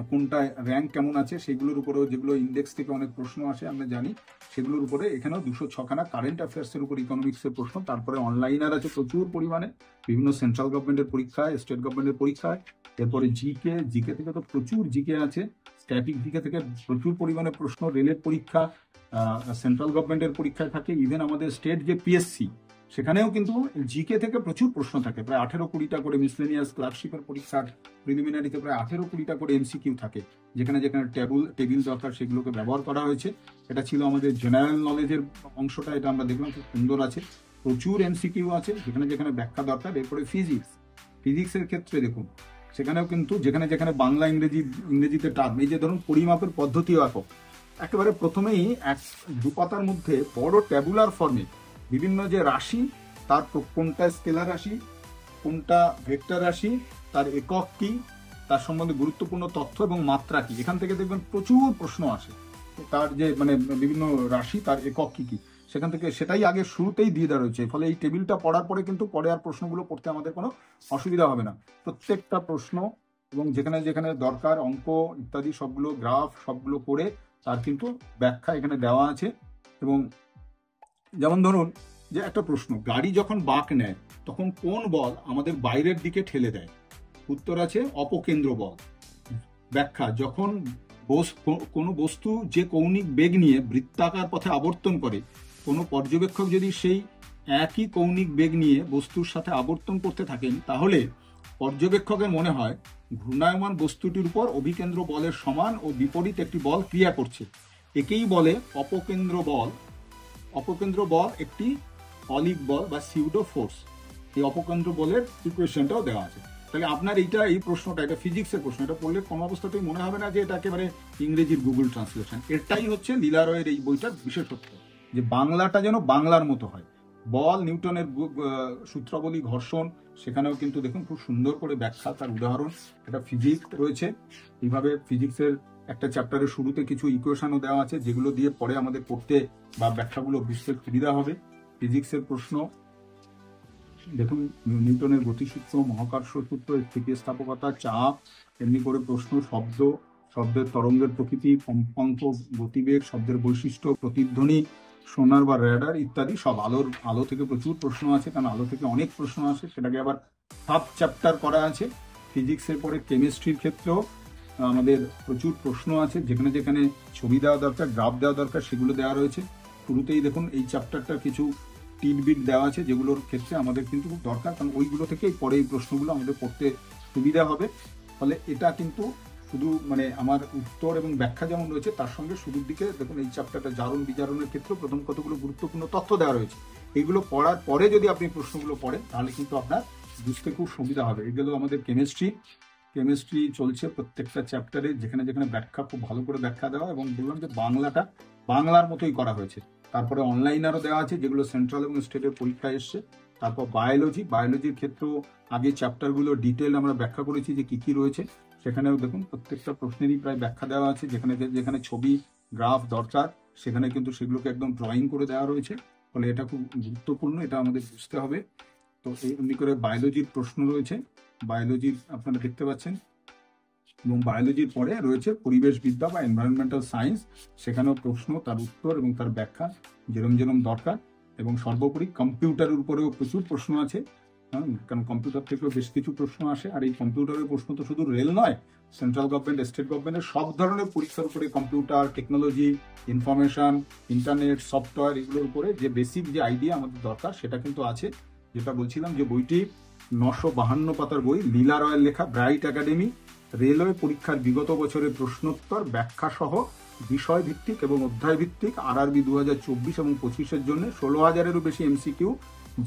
কোনটা র্যাঙ্ক কেমন আছে সেগুলোর উপরেও, যেগুলো ইন্ডেক্স থেকে অনেক প্রশ্ন আসে আমরা জানি, সেগুলোর উপরে এখানেও 206খানা কারেন্ট অ্যাফেয়ার্সের উপর ইকোনমিক্সের প্রশ্ন। তারপরে অনলাইনার আছে প্রচুর পরিমাণে, বিভিন্ন সেন্ট্রাল গভর্নমেন্টের পরীক্ষায়, স্টেট গভর্নমেন্টের পরীক্ষায়। এরপরে জিকে থেকে তো প্রচুর জিকে আছে, স্ট্যাটিক জিকে থেকে প্রচুর পরিমাণে প্রশ্ন, রেলের পরীক্ষা, সেন্ট্রাল গভর্নমেন্টের পরীক্ষায় থাকে, ইভেন আমাদের স্টেট যে পিএসসি সেখানেও কিন্তু জিকে থেকে প্রচুর প্রশ্ন থাকে, প্রায় 18-20টা করে মিসলেনিয়াস ক্লার্কশিপের পরীক্ষার প্রিলিমিনারিতে প্রায় 18-20টা করে এমসিকিউ থাকে, যেখানে যেখানে টেবিল দরকার সেগুলোকে ব্যবহার করা হয়েছে। এটা ছিল আমাদের জেনারেল নলেজের অংশটা, এটা আমরা দেখলাম খুব সুন্দর আছে, প্রচুর এমসিকিউ আছে যেখানে যেখানে ব্যাখ্যা দরকার। এরপরে ফিজিক্সের ক্ষেত্রে দেখুন সেখানেও কিন্তু যেখানে যেখানে বাংলা ইংরেজিতে টার্ম, এই যে ধরুন পরিমাপের পদ্ধতি একক, একেবারে প্রথমেই দু পাতার মধ্যে বড় ট্যাবুলার ফর্মে বিভিন্ন যে রাশি, তার কোনটা স্কেলার রাশি, কোনটা ভেক্টর রাশি, তার একক কি, তার সম্বন্ধে গুরুত্বপূর্ণ তথ্য এবং মাত্রা কি, এখান থেকে দেখবেন প্রচুর প্রশ্ন আসে। তার যে মানে বিভিন্ন রাশি তার একক কি কি, সেখান থেকে সেটাই আগে শুরুতেই দিয়ে দেওয়া রয়েছে। ফলে এই টেবিলটা পড়ার পরে কিন্তু পরে আর প্রশ্নগুলো পড়তে আমাদের কোনো অসুবিধা হবে না। প্রত্যেকটা প্রশ্ন এবং যেখানে যেখানে দরকার অঙ্ক ইত্যাদি সবগুলো গ্রাফ সবগুলো করে তার কিন্তু ব্যাখ্যা এখানে দেওয়া আছে। এবং যেমন ধরুন যে একটা প্রশ্ন, গাড়ি যখন বাঁক নেয় তখন কোন বল আমাদের বাইরের দিকে ঠেলে দেয়? উত্তর আছে অপকেন্দ্র বল। ব্যাখ্যা, যখন কোনো বস্তু যে কৌণিক বেগ নিয়ে বৃত্তাকার পথে আবর্তন করে, কোনো পর্যবেক্ষক যদি সেই একই কৌণিক বেগ নিয়ে বস্তুর সাথে আবর্তন করতে থাকেন, তাহলে পর্যবেক্ষকের মনে হয় ঘূর্ণায়মান বস্তুটির উপর অভিকেন্দ্র বলের সমান ও বিপরীত একটি বল ক্রিয়া করছে। একেই বলে অপকেন্দ্র বল। অপকেন্দ্র বল একটি অলিক বল বা সিউডো ফোর্স। এই অপকেন্দ্র বলের ইকুয়েশনটাও দেওয়া আছে। তাহলে আপনার এই প্রশ্নটা, এটা ফিজিক্সের প্রশ্ন, এটা পড়লে কোনো অবস্থাতেই মনে হবে না যে এটা একেবারে ইংরেজির গুগল ট্রান্সলেশন। এটাই হচ্ছে লীলা রয়ের এই বইটার বিশেষত্ব, যে বাংলাটা যেন বাংলার মতো হয়। বল, নিউটনের সূত্রাবলী, ঘর্ষণ, সেখানেও কিন্তু দেখুন খুব সুন্দর করে ব্যাখ্যা, তার উদাহরণ। এটা ফিজিক্স রয়েছে। এইভাবে ফিজিক্সের একটা চ্যাপ্টারের শুরুতে কিছু ইকুয়েশনও দেওয়া আছে, যেগুলো দিয়ে পরে আমাদের পড়তে বা ব্যাখ্যাগুলো বুঝতে সুবিধা হবে। ফিজিক্সের প্রশ্ন দেখুন, নিউটনের গতিসূত্র, মহাকর্ষ সূত্র, স্থিতিস্থাপকতা, চাপ, এমনি করে প্রশ্ন, শব্দের তরঙ্গের প্রকৃতি, কম্পাঙ্ক, গতিবেগ, শব্দের বৈশিষ্ট্য, প্রতিধ্বনি, সোনার বা রেডার ইত্যাদি সব। আলো থেকে প্রচুর প্রশ্ন আছে, কারণ আলো থেকে অনেক প্রশ্ন আসে, সেটাকে আবার সাব চ্যাপ্টার করা আছে। ফিজিক্সের পরে কেমিস্ট্রির ক্ষেত্রেও আমাদের প্রচুর প্রশ্ন আছে, যেখানে যেখানে ছবি দেওয়া দরকার, গ্রাফ দেওয়া দরকার, সেগুলো দেওয়া রয়েছে। শুরুতেই দেখুন এই চ্যাপ্টারটার কিছু টিটবিট দেওয়া আছে, যেগুলোর ক্ষেত্রে আমাদের কিন্তু খুব দরকার, কারণ ওইগুলো থেকেই পরে এই প্রশ্নগুলো আমাদের পড়তে সুবিধা হবে। ফলে এটা কিন্তু শুধু মানে আমার উত্তর এবং ব্যাখ্যা যেমন রয়েছে, তার সঙ্গে শুরুর দিকে দেখুন এই চ্যাপ্টারটা জারণ বিজারণের ক্ষেত্রে প্রথম কতগুলো গুরুত্বপূর্ণ তথ্য দেওয়া রয়েছে। এইগুলো পড়ার পরে যদি আপনি প্রশ্নগুলো পড়েন, তাহলে কিন্তু আপনার বুঝতে খুব সুবিধা হবে। এগুলো আমাদের কেমিস্ট্রি চলছে প্রত্যেকটা চ্যাপ্টারে, যেখানে যেখানে ব্যাখ্যা খুব ভালো করে ব্যাখ্যা দেওয়া, এবং বললাম যে বাংলাটা বাংলার মতোই করা হয়েছে। তারপরে অনলাইন আরও দেওয়া আছে, যেগুলো সেন্ট্রাল এবং স্টেটের পরীক্ষায় এসছে। তারপর বায়োলজির ক্ষেত্রেও আগে চ্যাপ্টারগুলো ডিটেল আমরা ব্যাখ্যা করেছি যে কি কি রয়েছে। সেখানেও দেখুন প্রত্যেকটা প্রশ্নেরই প্রায় ব্যাখ্যা দেওয়া আছে, যেখানে যেখানে ছবি গ্রাফ দরকার সেখানে কিন্তু সেগুলোকে একদম ড্রয়িং করে দেওয়া রয়েছে। ফলে এটা খুব গুরুত্বপূর্ণ, এটা আমাদের বুঝতে হবে। তো এমনি করে বায়োলজির প্রশ্ন রয়েছে, বায়োলজির আপনারা দেখতে পাচ্ছেন। এবং বায়োলজির পরে রয়েছে পরিবেশবিদ্যা বা এনভায়রনমেন্টাল সায়েন্স, সেখানেও প্রশ্ন, তার উত্তর এবং তার ব্যাখ্যা যেরম যেরম দরকার। এবং সর্বোপরি কম্পিউটারের উপরেও প্রচুর প্রশ্ন আছে, কারণ কম্পিউটার থেকেও বেশ কিছু প্রশ্ন আসে। আর এই কম্পিউটারের প্রশ্ন তো শুধু রেল নয়, সেন্ট্রাল গভর্নমেন্ট, স্টেট গভর্নমেন্টের সব ধরনের পরীক্ষার উপরে computer, technology, information, internet, software, এগুলোর উপরে যে বেসিক যে আইডিয়া আমাদের দরকার সেটা কিন্তু আছে। যেটা বলছিলাম যে বইটি 952 পাতার বই, লীলা রয়ের লেখা, ব্রাইট একাডেমি রেলওয়ে পরীক্ষার বিগত বছরের প্রশ্নোত্তর ব্যাখ্যা সহ বিষয় ভিত্তিক এবং অধ্যায় ভিত্তিক আরআরবি 2024 এবং 25-এর জন্য 16,000-এরও বেশি এমসিকিউ,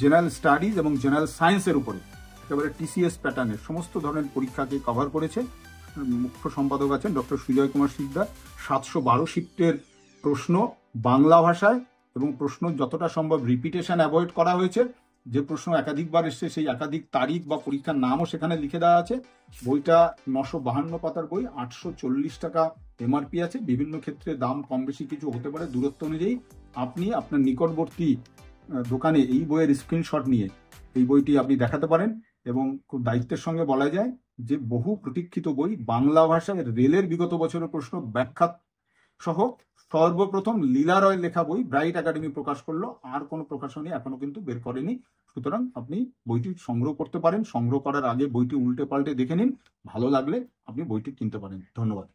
জেনারেল স্টাডিজ এবং জেনারেল সায়েন্সের উপরে একেবারে টিসিএস প্যাটার্নের সমস্ত ধরনের পরীক্ষাকে কভার করেছে। মুখ্য সম্পাদক আছেন ডক্টর সুজয় কুমার শিকদার। 712 শিফটের প্রশ্ন বাংলা ভাষায়, এবং প্রশ্ন যতটা সম্ভব রিপিটেশন অ্যাভয়েড করা হয়েছে। যে প্রশ্ন একাধিকবার এসছে সেই একাধিক তারিখ বা পরীক্ষার নামও সেখানে লিখে দেওয়া আছে। বইটা 952 পাতার বই, 840 টাকা এমআরপি আছে। বিভিন্ন ক্ষেত্রে দাম কম বেশি কিছু হতে পারে, দূরত্ব অনুযায়ী। আপনি আপনার নিকটবর্তী দোকানে এই বইয়ের স্ক্রিনশট নিয়ে এই বইটি আপনি দেখাতে পারেন। এবং খুব দায়িত্বের সঙ্গে বলা যায় যে বহু প্রতীক্ষিত বই, বাংলা ভাষায় রেলের বিগত বছরের প্রশ্ন ব্যাখ্যা সহ সর্বপ্রথম লীলা রয়ের লেখা বই ব্রাইট একাডেমি প্রকাশ করলো। আর কোনো প্রকাশনী এখনো কিন্তু বের করেনি। সুতরাং আপনি বইটি সংগ্রহ করতে পারেন। সংগ্রহ করার আগে বইটি উল্টে পাল্টে দেখে নিন, ভালো লাগলে আপনি বইটি কিনতে পারেন। ধন্যবাদ।